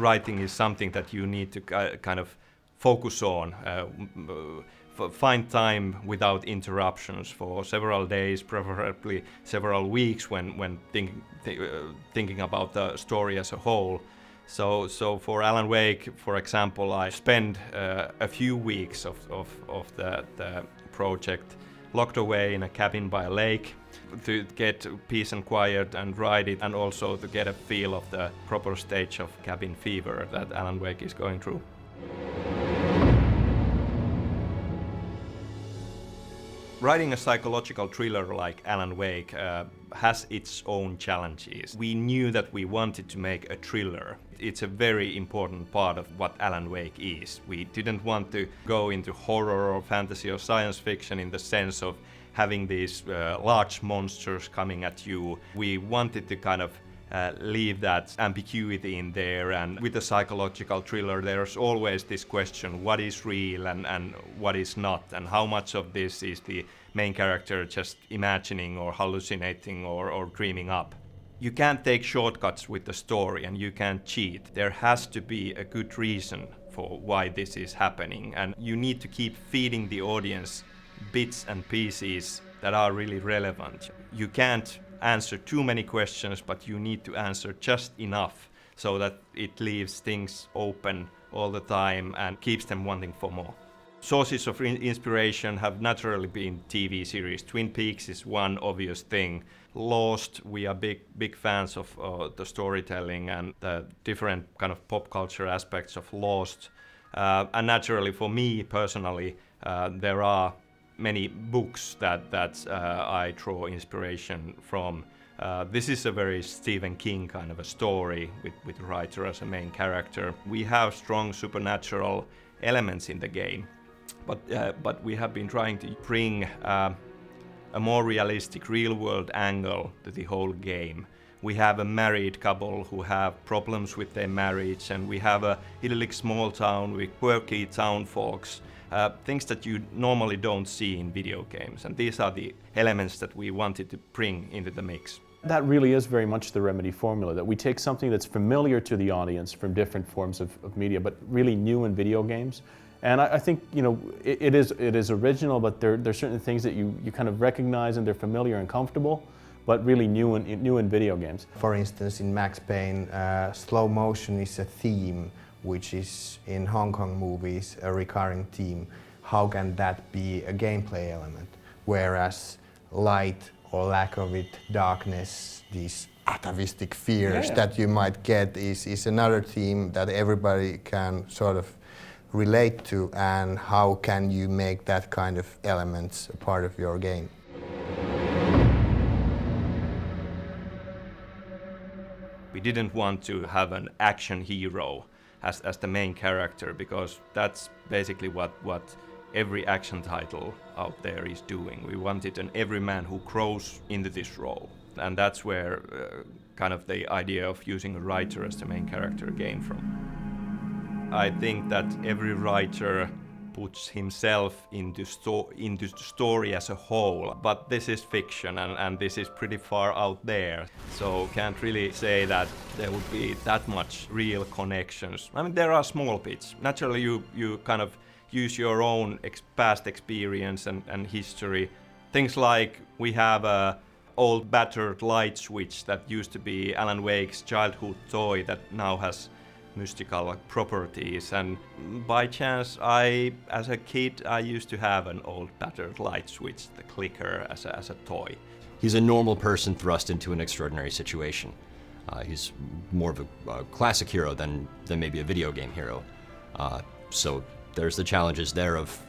writing is something that you need to kind of focus on, find time without interruptions for several days, preferably several weeks when thinking about the story as a whole. So for Alan Wake, for example, I spent a few weeks of the project locked away in a cabin by a lake to get peace and quiet and write it, and also to get a feel of the proper stage of cabin fever that Alan Wake is going through. Writing a psychological thriller like Alan Wake has its own challenges. We knew that we wanted to make a thriller. It's a very important part of what Alan Wake is. We didn't want to go into horror or fantasy or science fiction in the sense of having these large monsters coming at you. We wanted to kind of leave that ambiguity in there, and with a psychological thriller there's always this question, what is real and what is not, and how much of this is the main character just imagining or hallucinating or dreaming up. You can't take shortcuts with the story, and you can't cheat. There has to be a good reason for why this is happening, and you need to keep feeding the audience bits and pieces that are really relevant. You can't answer too many questions, but you need to answer just enough so that it leaves things open all the time and keeps them wanting for more. Sources of inspiration have naturally been TV series. Twin Peaks is one obvious thing. Lost, we are big fans of the storytelling and the different kind of pop culture aspects of Lost. And naturally for me personally, there are many books that I draw inspiration from. This is a very Stephen King kind of a story with the writer as a main character. We have strong supernatural elements in the game, but we have been trying to bring a more realistic real-world angle to the whole game. We have a married couple who have problems with their marriage, and we have a idyllic small town with quirky town folks. Things that you normally don't see in video games, and these are the elements that we wanted to bring into the mix. That really is very much the Remedy formula, that we take something that's familiar to the audience from different forms of media, but really new in video games. And I think, you know, it is original, but there's certain things that you kind of recognize and they're familiar and comfortable, but really new in video games. For instance, in Max Payne, slow motion is a theme which is in Hong Kong movies a recurring theme. How can that be a gameplay element? Whereas light or lack of it, darkness, these atavistic fears that you might get is another theme that everybody can sort of relate to, and how can you make that kind of elements a part of your game? We didn't want to have an action hero as the main character, because that's basically what every action title out there is doing. We wanted an everyman who grows into this role, and that's where kind of the idea of using a writer as the main character came from. I think that every writer puts himself into the story as a whole, but this is fiction and this is pretty far out there, so can't really say that there would be that much real connections. I mean, there are small bits. Naturally you kind of use your own past experience and history. Things like we have a old battered light switch that used to be Alan Wake's childhood toy that now has mystical properties, and by chance as a kid I used to have an old battered light switch, the clicker, as a toy. He's a normal person thrust into an extraordinary situation. He's more of a classic hero than maybe a video game hero. So there's the challenges there of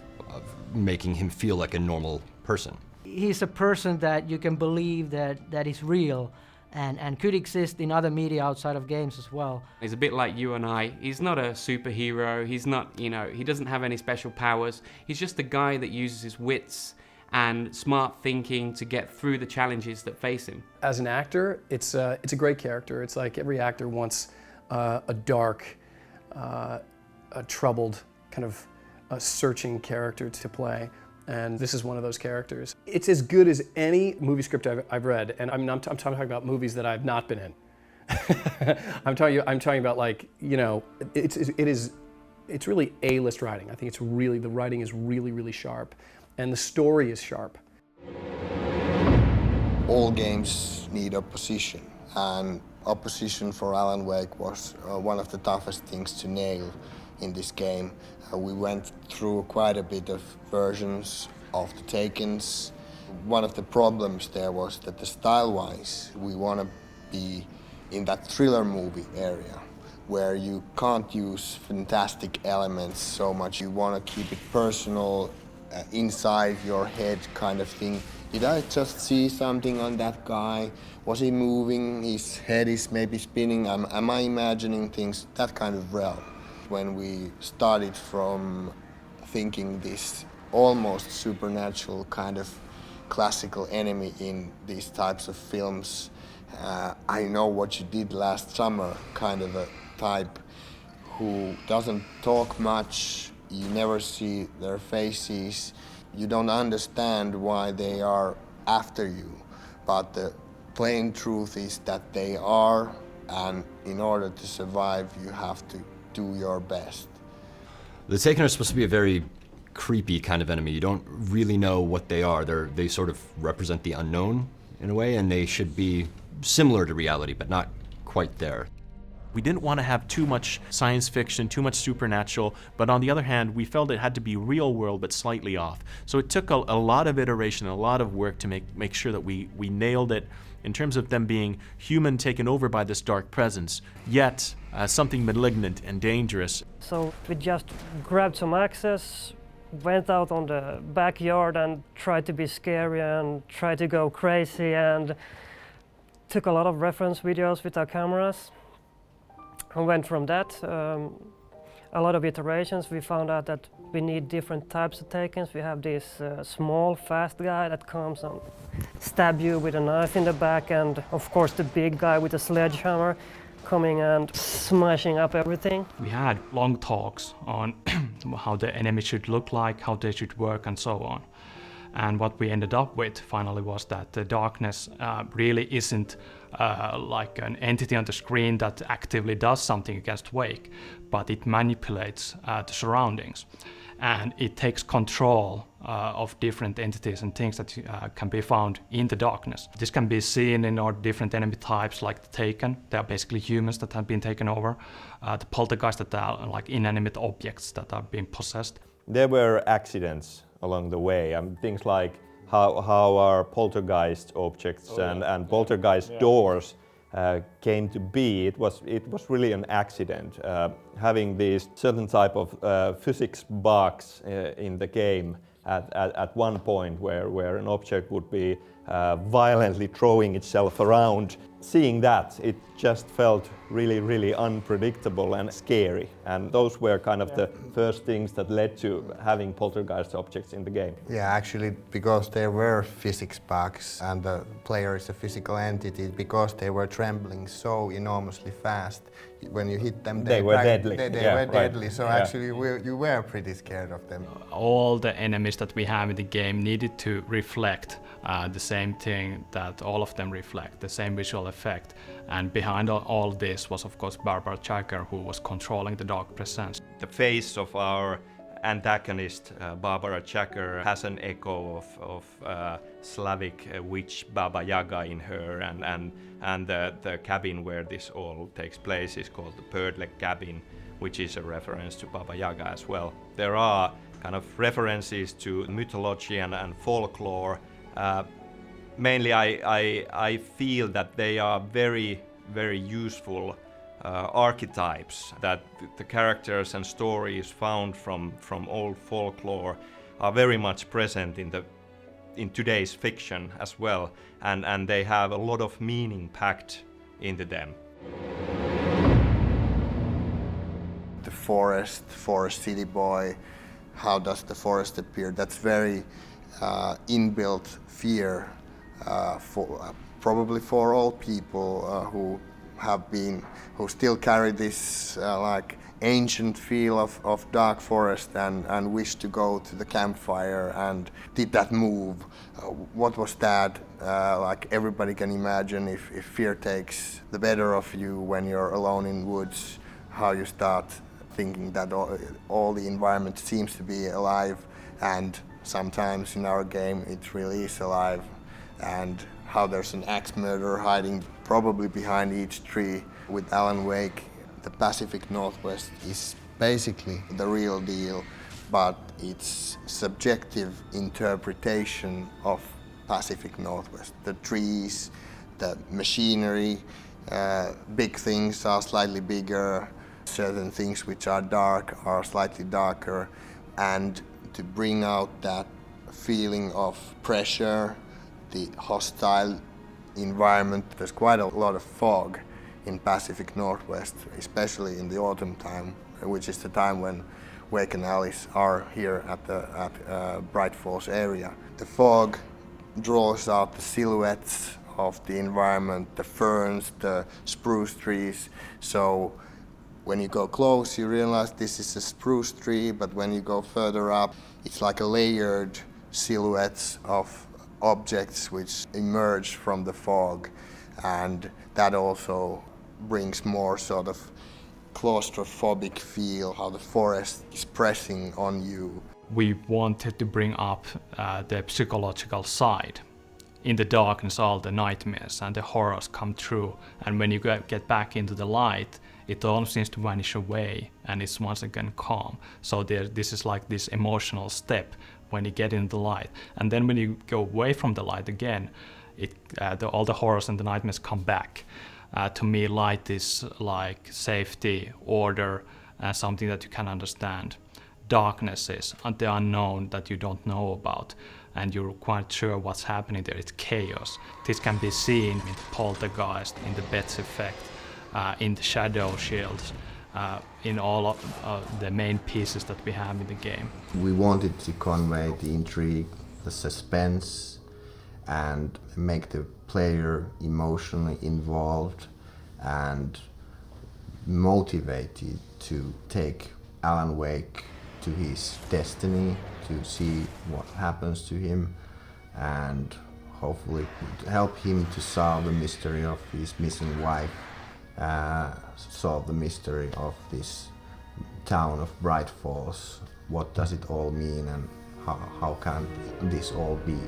making him feel like a normal person. He's a person that you can believe that is real and could exist in other media outside of games as well. He's a bit like you and I. He's not a superhero. He's not, he doesn't have any special powers. He's just a guy that uses his wits and smart thinking to get through the challenges that face him. As an actor, it's a great character. It's like every actor wants a dark, a troubled, kind of a searching character to play. And this is one of those characters. It's as good as any movie script I've read, and I'm talking about movies that I've not been in. I'm talking about, like, you know, it's really A-list writing. I think the writing is really, really sharp, and the story is sharp. All games need opposition, and opposition for Alan Wake was one of the toughest things to nail in this game. We went through quite a bit of versions of the Takens. One of the problems there was that the style-wise, we want to be in that thriller movie area where you can't use fantastic elements so much. You want to keep it personal, inside your head kind of thing. Did I just see something on that guy? Was he moving? His head is maybe spinning. Am I imagining things? That kind of realm. When we started from thinking this almost supernatural kind of classical enemy in these types of films, I know what you did last summer, kind of a type who doesn't talk much, you never see their faces, you don't understand why they are after you, but the plain truth is that they are, and in order to survive you have to do your best. The Taken are supposed to be a very creepy kind of enemy. You don't really know what they are. They sort of represent the unknown in a way, and they should be similar to reality, but not quite there. We didn't want to have too much science fiction, too much supernatural, but on the other hand, we felt it had to be real world, but slightly off. So it took a lot of iteration, a lot of work to make sure that we nailed it in terms of them being human taken over by this dark presence, yet something malignant and dangerous. So we just grabbed some access, went out on the backyard and tried to be scary and tried to go crazy, and took a lot of reference videos with our cameras. And went from that, a lot of iterations. We found out that we need different types of Takens. We have this small, fast guy that comes and stab you with a knife in the back, and of course the big guy with a sledgehammer coming and smashing up everything. We had long talks on how the enemy should look like, how they should work, and so on. And what we ended up with finally was that the darkness really isn't like an entity on the screen that actively does something against Wake, but it manipulates the surroundings. And it takes control of different entities and things that can be found in the darkness. This can be seen in our different enemy types, like the Taken. They are basically humans that have been taken over. The poltergeists that are like inanimate objects that are being possessed. There were accidents along the way, things like how our poltergeist objects and poltergeist doors came to be. It was really an accident. Having these certain type of physics bugs in the game at one point where an object would be violently throwing itself around. Seeing that, it just felt really, really unpredictable and scary. And those were kind of the first things that led to having poltergeist objects in the game. Yeah, actually, because there were physics bugs and the player is a physical entity, because they were trembling so enormously fast, when you hit them, they were deadly. They were deadly, so actually you were pretty scared of them. All the enemies that we have in the game needed to reflect the same thing that all of them reflect, the same visual effect. And behind all this was, of course, Barbara Jagger, who was controlling the dark presence. The face of our antagonist, Barbara Jagger, has an echo of Slavic witch Baba Yaga in her, and the cabin where this all takes place is called the Birdleg Cabin, which is a reference to Baba Yaga as well. There are kind of references to mythology and folklore. Mainly I feel that they are very, very useful archetypes, that the characters and stories found from old folklore are very much present in today's fiction as well, and they have a lot of meaning packed into them. The forest city boy, how does the forest appear? That's very inbuilt fear probably for all people who still carry this like ancient feel of dark forest and wish to go to the campfire and did that move. What was that? Like everybody can imagine if fear takes the better of you when you're alone in woods, how you start thinking that all the environment seems to be alive, and sometimes in our game it really is alive, and how there's an axe murderer hiding probably behind each tree. With Alan Wake, the Pacific Northwest is basically the real deal, but it's subjective interpretation of Pacific Northwest. The trees, the machinery, big things are slightly bigger, certain things which are dark are slightly darker, and to bring out that feeling of pressure, the hostile environment. There's quite a lot of fog in Pacific Northwest, especially in the autumn time, which is the time when Wake and Alice are here at Bright Falls area. The fog draws out the silhouettes of the environment, the ferns, the spruce trees. So when you go close, you realize this is a spruce tree, but when you go further up, it's like a layered silhouettes of objects which emerge from the fog, and that also brings more sort of claustrophobic feel, how the forest is pressing on you. We wanted to bring up the psychological side. In the darkness, all the nightmares and the horrors come true, and when you get back into the light, it all seems to vanish away, and it's once again calm. So this is like this emotional step when you get in the light, and then when you go away from the light again, all the horrors and the nightmares come back. To me, light is like safety, order, something that you can understand. Darkness is the unknown that you don't know about, and you're quite sure what's happening there. It's chaos. This can be seen in the poltergeist, in the Bet's effect, in the shadow shields, in all of the main pieces that we have in the game. We wanted to convey the intrigue, the suspense, and make the player emotionally involved and motivated to take Alan Wake to his destiny, to see what happens to him, and hopefully help him to solve the mystery of his missing wife, solve the mystery of this town of Bright Falls. What does it all mean, and how can this all be?